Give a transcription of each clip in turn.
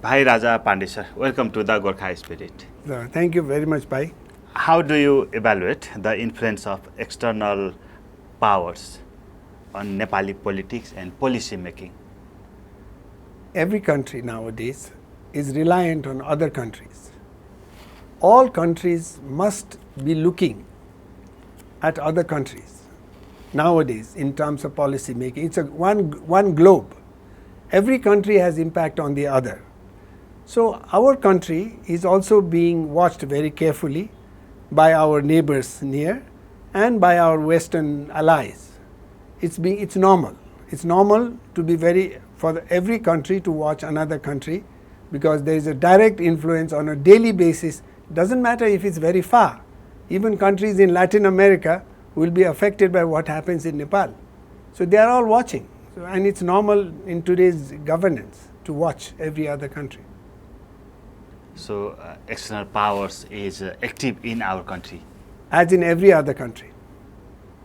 Bhairaja Pandey sir, welcome to the Gorkha Spirit. Thank you very much, Bhai. How do you evaluate the influence of external powers on Nepali politics and policy making? Every country nowadays is reliant on other countries. All countries must be looking at other countries nowadays in terms of policy making. It's one globe. Every country has impact on the other. So our country is also being watched very carefully by our neighbors near and by our Western allies. It's normal. It's normal to be every country to watch another country, because there is a direct influence on a daily basis. Doesn't matter if it's very far. Even countries in Latin America will be affected by what happens in Nepal. So they are all watching. And it's normal in today's governance to watch every other country. So external powers is active in our country? As in every other country.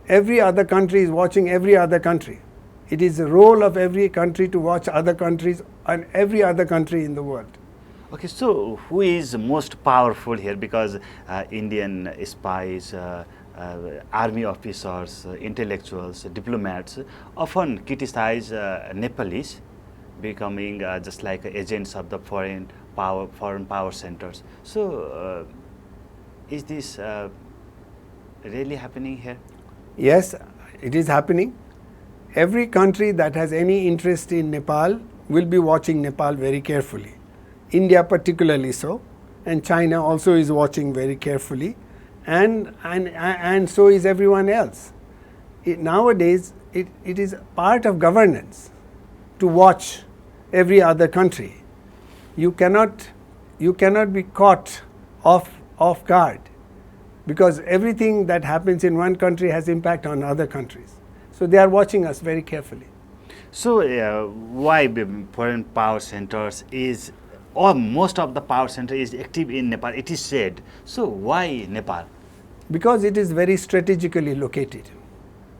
Every other country is watching every other country. It is the role of every country to watch other countries and every other country in the world. Okay, so who is most powerful here? Because Indian spies, army officers, intellectuals, diplomats often criticize Nepalese becoming just like agents of the foreign power centers. So is this really happening here? Yes, it is happening. Every country that has any interest in Nepal will be watching Nepal very carefully. India particularly so, and China also is watching very carefully, and so is everyone else. Nowadays, it is part of governance to watch every other country. You cannot be caught off guard, because everything that happens in one country has impact on other countries. So they are watching us very carefully. So why foreign power centers or most of the power center is active in Nepal, it is said. So why Nepal? Because it is very strategically located.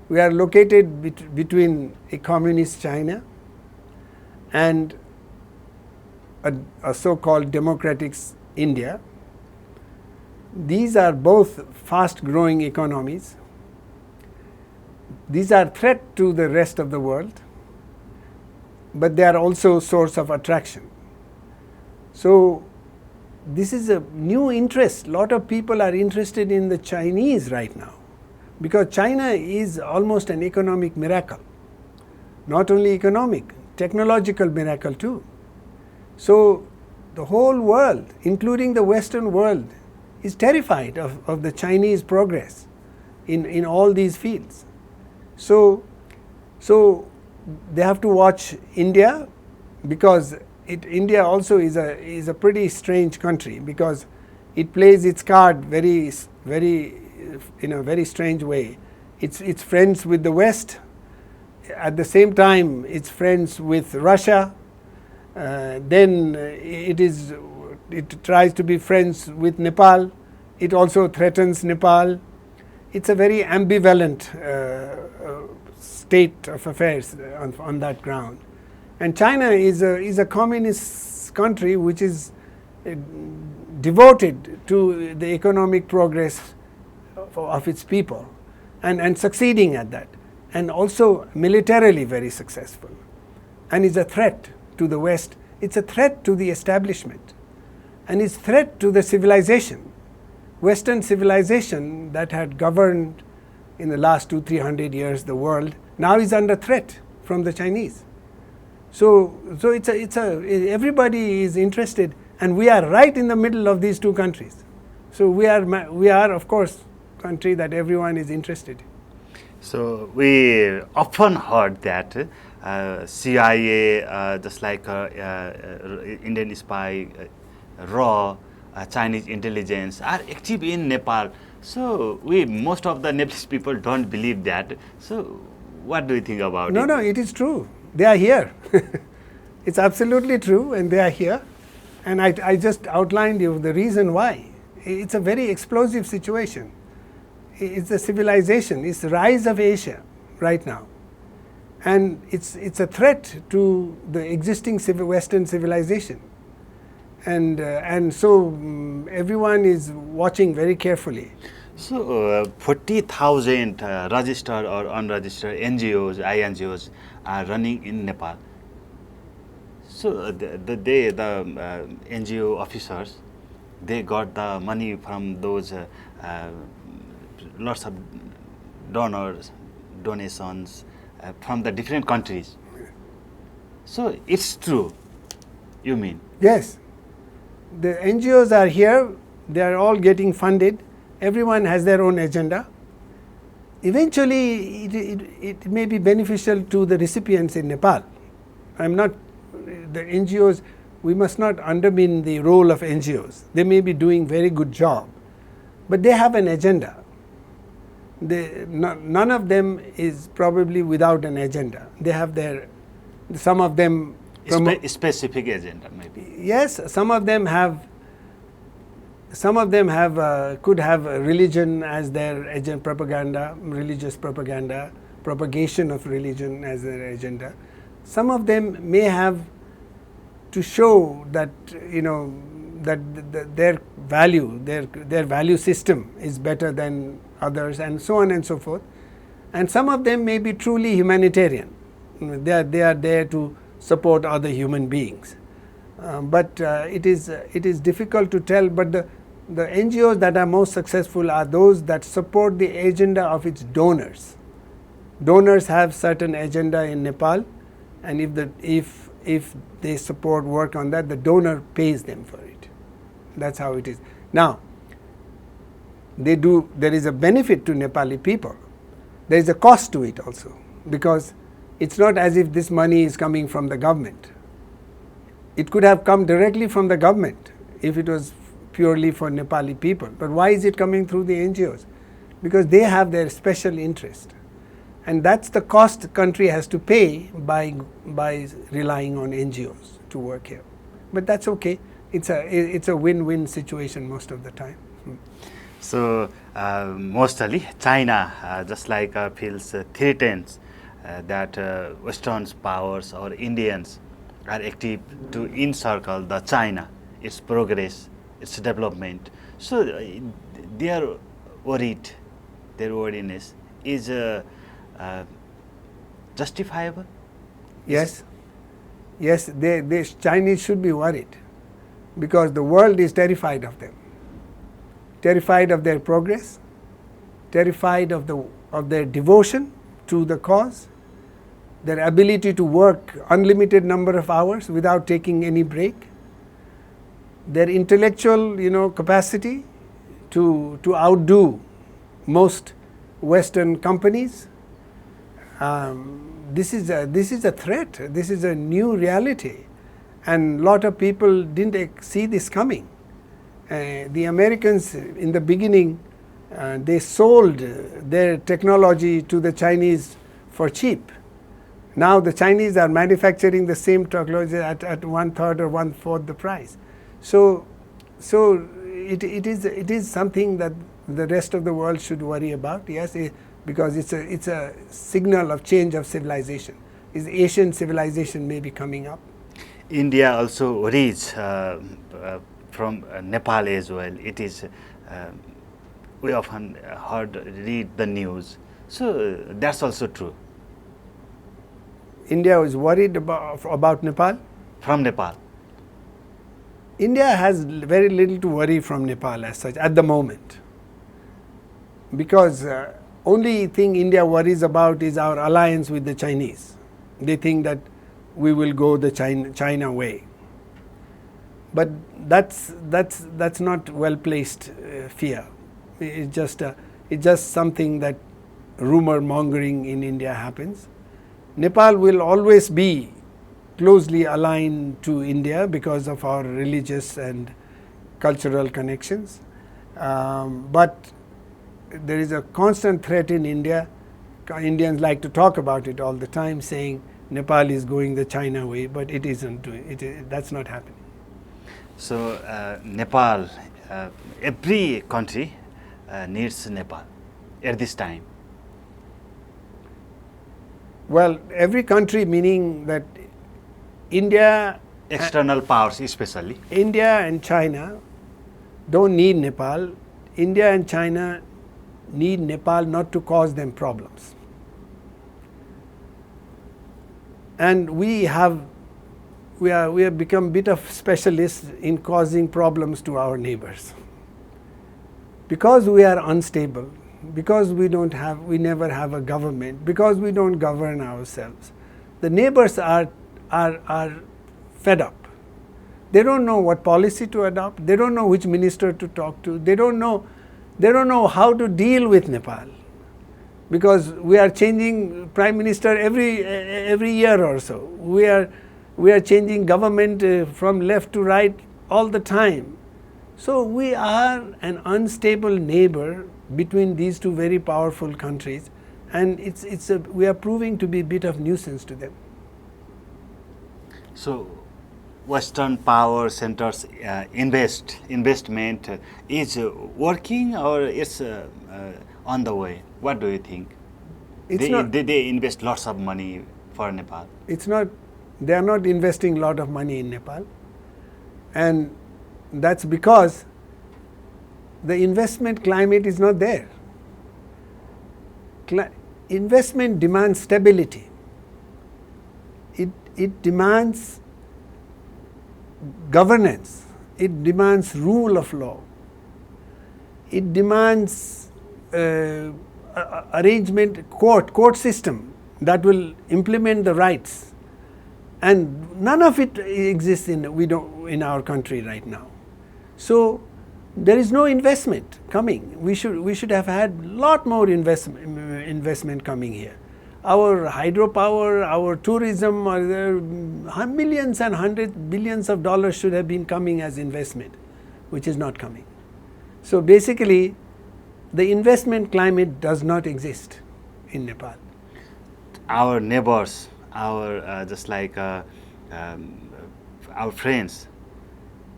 We are located between a communist China and a so-called democratic India. These are both fast-growing economies. These are threat to the rest of the world, but they are also source of attraction. So this is a new interest. A lot of people are interested in the Chinese right now, because China is almost an economic miracle. Not only economic, technological miracle too. So the whole world, including the Western world, is terrified of the Chinese progress in all these fields. So they have to watch India, because India also is a pretty strange country, because it plays its card very in a very strange way. It's friends with the West. At the same time, it's friends with Russia. Then it tries to be friends with Nepal. It also threatens Nepal. It's a very ambivalent state of affairs on that ground. And China is a communist country which is devoted to the economic progress of its people and succeeding at that, and also militarily very successful, and is a threat to the West. It's a threat to the establishment, and it's a threat to the civilization. Western civilization that had governed in the last 200-300 years the world now is under threat from the Chinese. So everybody is interested, and we are right in the middle of these two countries. So we are of course country that everyone is interested in. So we often heard that CIA, just like Indian spy, RAW, Chinese intelligence are active in Nepal. So most of the Nepalese people don't believe that. So what do you think about it? No, it is true. They are here. It's absolutely true, and they are here. And I just outlined you the reason why. It's a very explosive situation. It's the civilization, it's the rise of Asia right now. And it's a threat to the existing Western civilization. And so everyone is watching very carefully. So 40,000 registered or unregistered NGOs, INGOs are running in Nepal. So the NGO officers, they got the money from those lots of donations from the different countries. So it's true, you mean? Yes, the NGOs are here, they are all getting funded, everyone has their own agenda. Eventually, it may be beneficial to the recipients in Nepal. I'm not, the NGOs, we must not undermine the role of NGOs. They may be doing very good job, but they have an agenda. None of them is probably without an agenda. They have their, some of them Specific agenda, maybe. yes, some of them could have religion as their agenda, propaganda, religious propaganda, propagation of religion as their agenda. Some of them may have to show that, you know, that their value system is better than others, and so on and so forth. And some of them may be truly humanitarian. They are there to support other human beings. But it is difficult to tell. But the NGOs that are most successful are those that support the agenda of its donors. Donors have certain agenda in Nepal, and if they support work on that, the donor pays them for it. That's how it is. Now, there is a benefit to Nepali people. There is a cost to it also, because it's not as if this money is coming from the government. It could have come directly from the government if it was purely for Nepali people. But why is it coming through the NGOs? Because they have their special interest. And that's the cost the country has to pay by relying on NGOs to work here. But that's okay. It's a win-win situation most of the time. So mostly China just like feels threatens that Western powers or Indians are active to encircle the China, its progress, its development. So they are worried, their worriness is justifiable? Yes, the Chinese should be worried, because the world is terrified of them, terrified of their progress, terrified of their devotion to the cause, their ability to work unlimited number of hours without taking any break, their intellectual, you know, capacity to outdo most Western companies. This is a threat. This is a new reality, and a lot of people didn't see this coming. The Americans in the beginning, they sold their technology to the Chinese for cheap. Now the Chinese are manufacturing the same technology at 1/3 or 1/4 the price. So it is something that the rest of the world should worry about. Yes, because it's a signal of change of civilization. Asian civilization may be coming up. India also worries from Nepal as well. It is we often read the news. So that's also true. India is worried about Nepal? From Nepal. India has very little to worry from Nepal as such at the moment, because only thing India worries about is our alliance with the Chinese. They think that we will go the China way, but that's not well placed fear. It's just something that rumor mongering in India happens. Nepal will always be closely aligned to India because of our religious and cultural connections, but there is a constant threat in India. Indians like to talk about it all the time, saying Nepal is going the China way, but it isn't doing it. That's not happening. So Nepal, every country needs Nepal at this time. Well, every country, meaning that India External powers especially. India and China don't need Nepal. India and China need Nepal not to cause them problems. And we have become a bit of specialists in causing problems to our neighbors. Because we are unstable, because we never have a government, because we don't govern ourselves, the neighbors are fed up. They don't know what policy to adopt. They don't know which minister to talk to. They don't know how to deal with Nepal, because we are changing prime minister every year or so. We are changing government from left to right all the time. So we are an unstable neighbor between these two very powerful countries, and we are proving to be a bit of nuisance to them. So Western power centers investment is working, or it's on the way? What do you think? They invest lots of money for Nepal. They are not investing a lot of money in Nepal, and that's because the investment climate is not there. Investment demands stability. It demands governance. It demands rule of law. It demands arrangement, court system that will implement the rights, and none of it exists in our country right now. So there is no investment coming. We should have had lot more investment coming here. Our hydropower, our tourism, millions and hundreds, billions of dollars should have been coming as investment, which is not coming. So basically, the investment climate does not exist in Nepal. Our neighbors, just like our friends,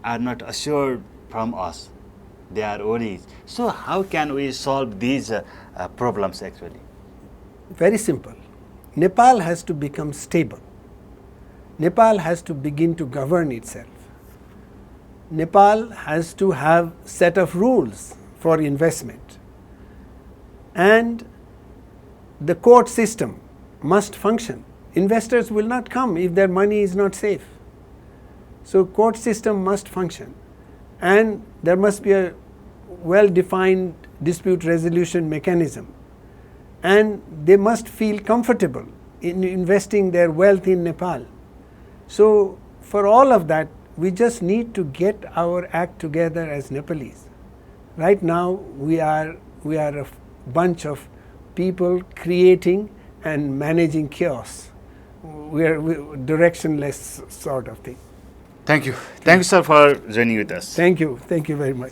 are not assured from us. They are worried. So how can we solve these problems actually? Very simple. Nepal has to become stable. Nepal has to begin to govern itself. Nepal has to have set of rules for investment. And the court system must function. Investors will not come if their money is not safe. So court system must function. And there must be a well-defined dispute resolution mechanism. And they must feel comfortable in investing their wealth in Nepal. So for all of that, we just need to get our act together as Nepalese. Right now, we are a bunch of people creating and managing chaos. We are directionless sort of thing. Thank you. Thank you, sir, for joining with us. Thank you. Thank you very much.